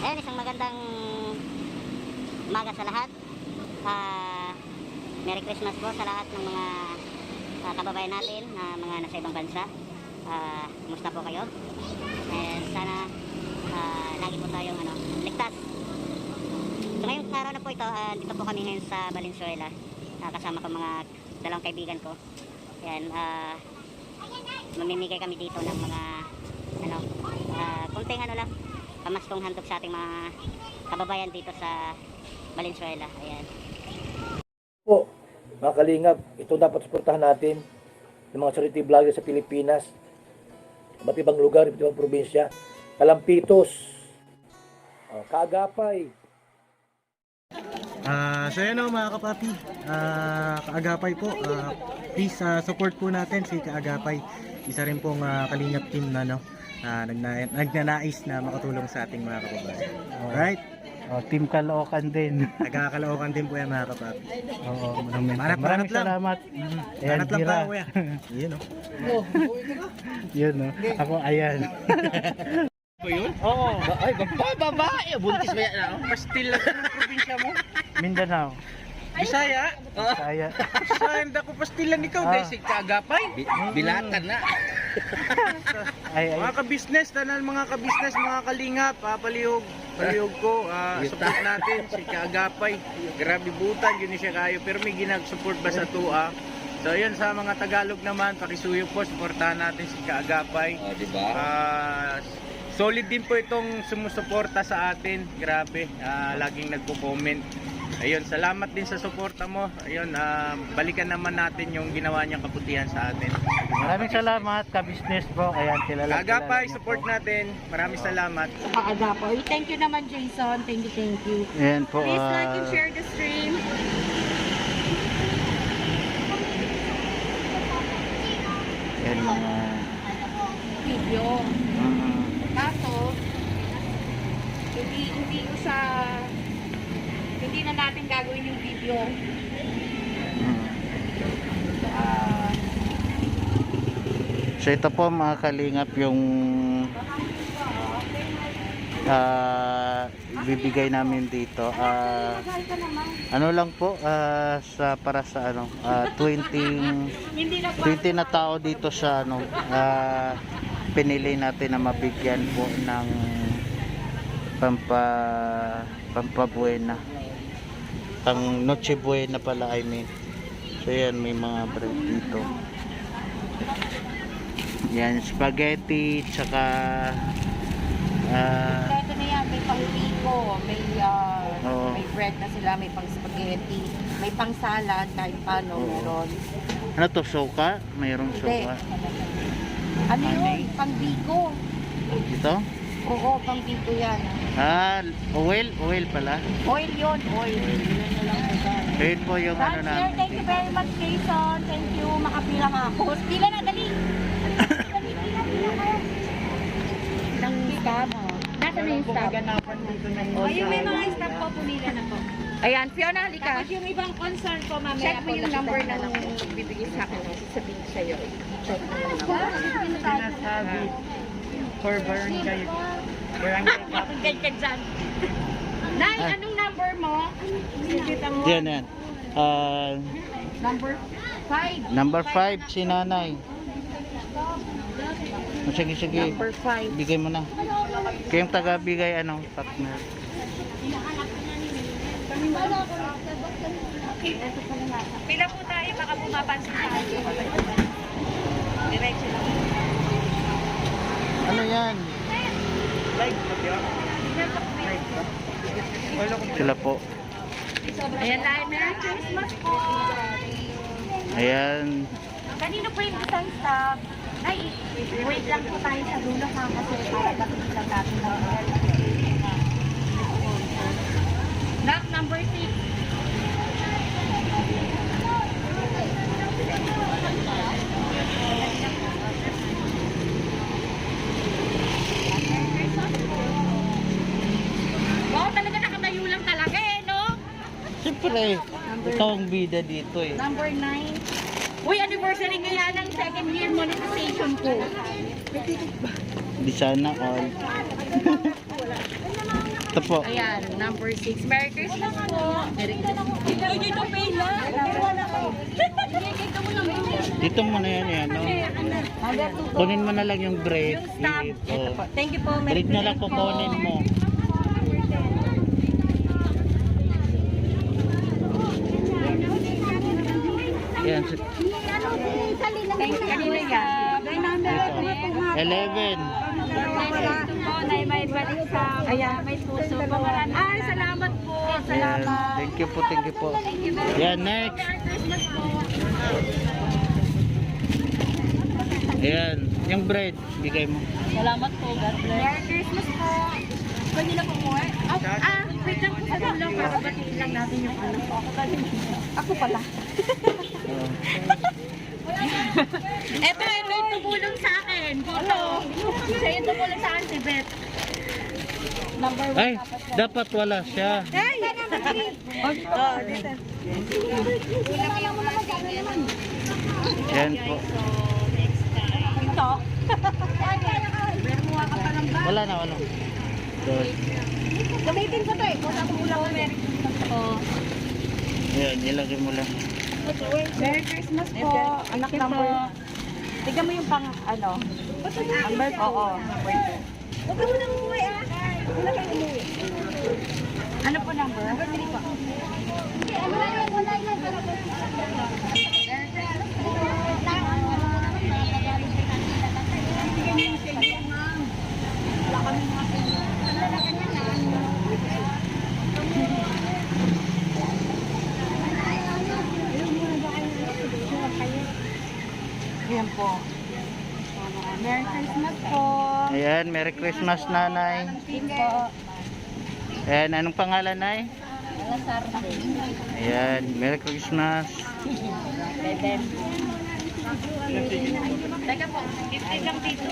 Ayan, isang magandang umaga sa lahat. Merry Christmas po sa lahat ng mga kababayan natin na mga nasa ibang bansa. Kumusta po kayo? And sana lagi po tayong ligtas. So ngayong araw na po ito, dito po kami ngayon sa Valenzuela. Kasama ko mga dalawang kaibigan ko. Ayan, mamimigay kami dito ng mga kunting lang, pamaskong handog sa ating mga kababayan dito sa Valenzuela. Ayan. Po, mga kalingap, ito dapat suportahan natin ng mga charity vlogger sa Pilipinas, iba't ibang lugar, iba't ibang probinsya, Kalampitos, Kaagapay. So yan mga kapapi, Kaagapay po, please support po natin si Kaagapay. Isa rin pong kalingap team na nagnanais na makatulong sa ating mga kababayan. Alright? Team Caloocan din. Nagkakalookan din po yan mga kapapi. Oo, Manat maraming lang. salamat. Ayan, Manat lang Gira. pa kuya. Yun Yun, no? Ako, ayan. Ba yun? Oo. Ay, babae. Buntis ba yan? Pastil lang ng probinsya mo. Mindanao. Bisaya? Kaya. Bisaya, ko pastilan ikaw. Dahil si Kaagapay. Bilatan na. Ay. Mga ka-business, tanan mga ka-business, mga kalingap, palihog ko, support natin si Kaagapay. Grabe butan, yun siya kayo, pero may ginag-support ba sa tua? So yun, sa mga Tagalog naman, pakisuyo po, supportahan natin si Kaagapay. Diba? Solid din po itong sumusuporta sa atin, grabe, laging nagko-comment. Ayun, salamat din sa suporta mo. Ayun, balikan naman natin yung ginawa niyang kabutihan sa atin. Maraming salamat, ka-business bro. Ayan, kilala. Kaagapay, support natin. Maraming salamat. Kaagapay. Thank you naman, Jason. Thank you. Ayan po. Please like and share the stream. Ayan mga... Video. Kaso, hindi na natin gagawin yung video. So ito po mga kalingap yung bibigay namin dito. Ano lang po para sa 20 na tao dito sa pinili natin na mabigyan po ng pampabuena, pang Noche Buena pala, I mean. So yan, may mga bread dito. Yan, spaghetti, tsaka Ito na yan, may pang-pico, may bread na sila, may pang-spaghetti, may pang-salad, kahit paano, meron. ano to, soka? Mayroong Hindi. soka. Ano yun? Pang-pico. Ito? Oo, pang-pico yan. Oil pala. Oil yun, oil. Yun na lang ito. Ayun po yung ano na. Thank you very much, Jason. Thank you. Makapila nga ako. Pila na, dali. Pila kayo. Ng staff. Nasa na yung staff? Ayun, may mga staff po, pumila na po. Ayan, Fiona, halika. Tapos yung ibang concern po, mamaya. Check mo yung number na bibigay sa akin. Sabihin sa'yo. Check mo yung number. For barangay. Barangay ka dyan. Nay, anong number mo? Yan. Number 5. Number 5 si nanay. Sige. Number 5. Bigay mo na. Kayong taga-bigay partner. Pila po tayo, baka pumapansin tayo. Diretso lang. Ano yan? Sila po. Ayan tayo, Merry Christmas po. Ayan. Kanino po yung isang staff? Ay, wait lang po tayo sa dulo ha, kasi para bakit lang natin na. Knock number 6. Wow, talaga nakatayo lang talaga no? Siyempre, ikaw ang bida dito Number 9. Uy, anniversary kaya ng second year monetization ko. Di sana all. Ito po. Ayan, number 6. Merry Christmas po. Merry Christmas. Dito pay na. Dito mo na yan, no? Kunin mo na lang yung bread. Stop. Ito po. Thank you po. Merry Bread na lang Christmas kukunin mo. Yan. Thank you. Kanina yan. Ito. 11. Ito po, na may balik sa may puso po. Ay, salamat po. Yan. Salamat. Thank you po, thank you po. Yan, next. Merry Christmas po. Ayan, yung bread, bigay mo. Salamat po. God bless. Merry Christmas po. Pwede na po mo eh. Wait lang po sa dulo para batiin lang natin yung anak ko. Ako pala. Oh. Ito yung tumulong sa akin. Dito. Siya yung tumulong sa akin, si Beth. Number 1 Ay, dapat wala siya. Ay! Oh, dito. Yan po. Ito. Meron ka pa ng bag. Wala na, wala. Doon. Gamitin ko to eh. Kung ako ulang Merry Christmas po. Ayan, ilagay mo lang. Merry Christmas po. Anak number. Tignan mo yung pang ano. Number 2. Oo. Number 2. Huwag ka mo nang umuwi ah. Wala kang umuwi. Ano po number? Number 3 po. Wala yun. Ayan po. Merry Christmas po. Ayan, Merry Christmas, nanay. Thank po. Ayan, anong pangalan, nay? Lazar. Ayan, Merry Christmas. Beben. Teka po, gift lang dito.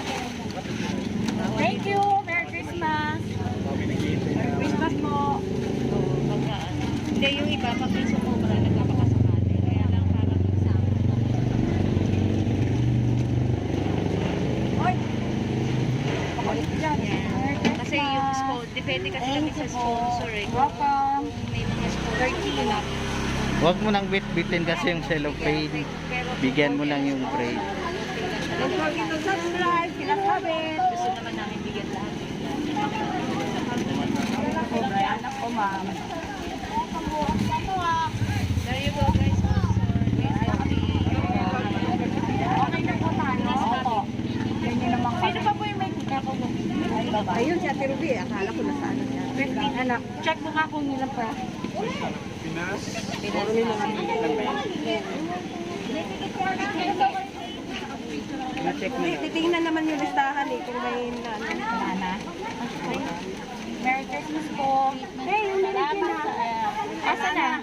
Thank you. Merry Christmas. Merry Christmas po. Hindi, yung iba, pag may sumubra, nagpapakasakali. Kaya lang parang exam. Oy! Pakulit dyan. Kasi yung sponsor, depende kasi kami sa sponsor eh. Welcome. May mga sponsor. 13. Huwag mo nang bit-bitin kasi yung cellophane. Bigyan mo lang yung bread. Don't forget to subscribe, kinakabit. Gusto naman namin bigyan lahat. Anak ko, ma'am. There you go, guys. Okay na po tayo. Opo. Ganyan naman kami. Sino pa po yung may ticket ko? Ayun, si Ate Ruby. Akala ko nasa ano niya. 15 anak. Check mo nga kung nilang pa. Pinas. Titingnan naman yung listahan eh kung may nana. Merry Christmas po. Hey, yung may Regina. Asa na?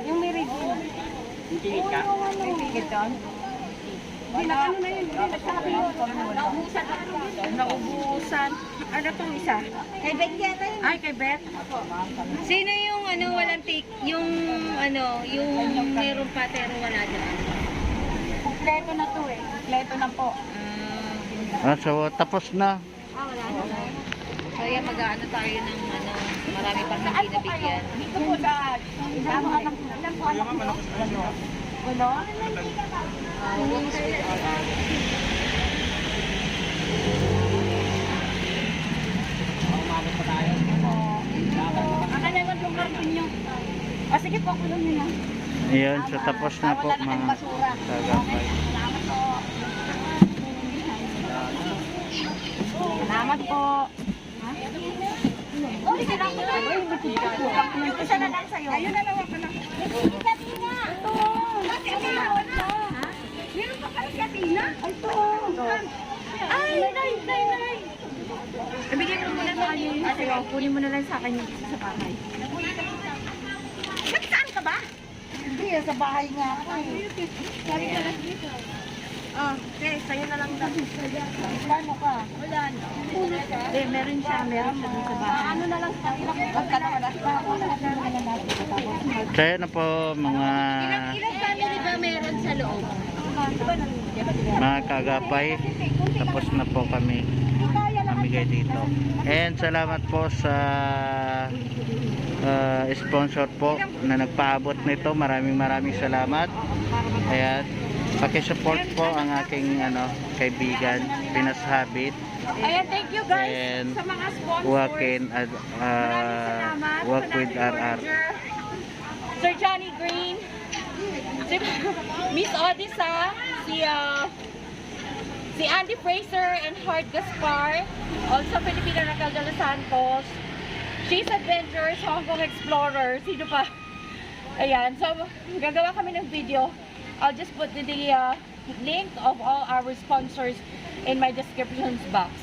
Yung may Regina. Yung ticket ka? May ticket doon? Ano na yun? Nagsabi yun. Naubusan. Naubusan. Ano tong isa? Kay Beth yata yun. Ay, kay Beth? Sino yung ano walang take, yung ano, yung meron pa pero wala dyan? Kompleto na to eh. Kompleto na po. So, tapos na. Wala na. Kaya mag-ano tayo ng ano, marami pang hindi nabigyan. Dito po sa ilang anak mo. Ilang po anak mo? Ulo? Ang kailangan yung karton nyo. Sige po, kulong nyo na. Ayan, so tapos na po mga kagapay. Salamat po. Salamat po. Sige lang po. Isa na lang sa'yo. Ayun na lang ako na. Ito. Meron pa kayo si Athena? Ito. Ay, nay. Ibigay ko muna sa kanya yung sa'yo. Kunin mo na lang sa akin yung sa bahay. Saan ka ba? Hindi, sa bahay nga ako eh. Sabi ka lang dito. Okay, sa'yo na lang daw. Plano ka? Wala na. Hindi, meron siya sa bahay. Ano na lang sa pagkanawalas pa ako. Kaya na po mga Ilang family ba meron sa loob? kagapay. Tapos na po kami. Kami pamimigay dito. And salamat po sa sponsor po na nagpaabot nito. Maraming salamat. Ayan, paki-support po ang aking kaibigan, Pinas Habit. Ayan, thank you guys And sa mga sponsors. Walk with RR. Sir Johnny Green, si Miss Odessa, si Andy Fraser and Hart Gaspar, also Filipino Raquel de los Santos, She's Adventures, Hong Kong Explorer, sino pa? Ayan, so gagawa kami ng video. I'll just put the link of all our sponsors in my description box.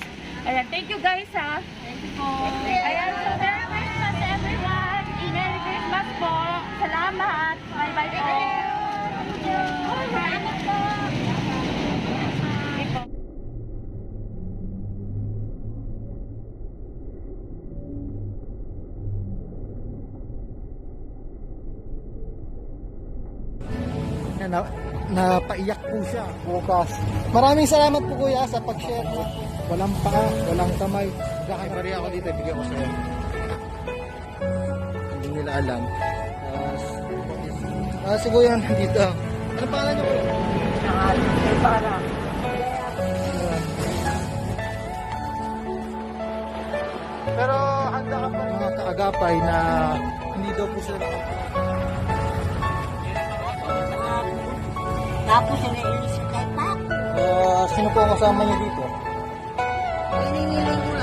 Ayan, thank you guys ha. Thank you po. Ayan, so Merry Christmas everyone. Merry Christmas po. Salamat. Bye-bye po. Thank you. Salamat po. Napaiyak po siya bukas. Maraming salamat po kuya sa pag-share na walang paa, walang kamay. Kakapari ako dito, bigyan ko sa'yo. Hindi nila alam. Si kuya nandito. Ano pangalan niyo kuya? Pero handa ka pa rin mga kaagapay na hindi daw po sila Tapos yung ilis kay Pak. sino po ang kasama niyo dito? Hinihiling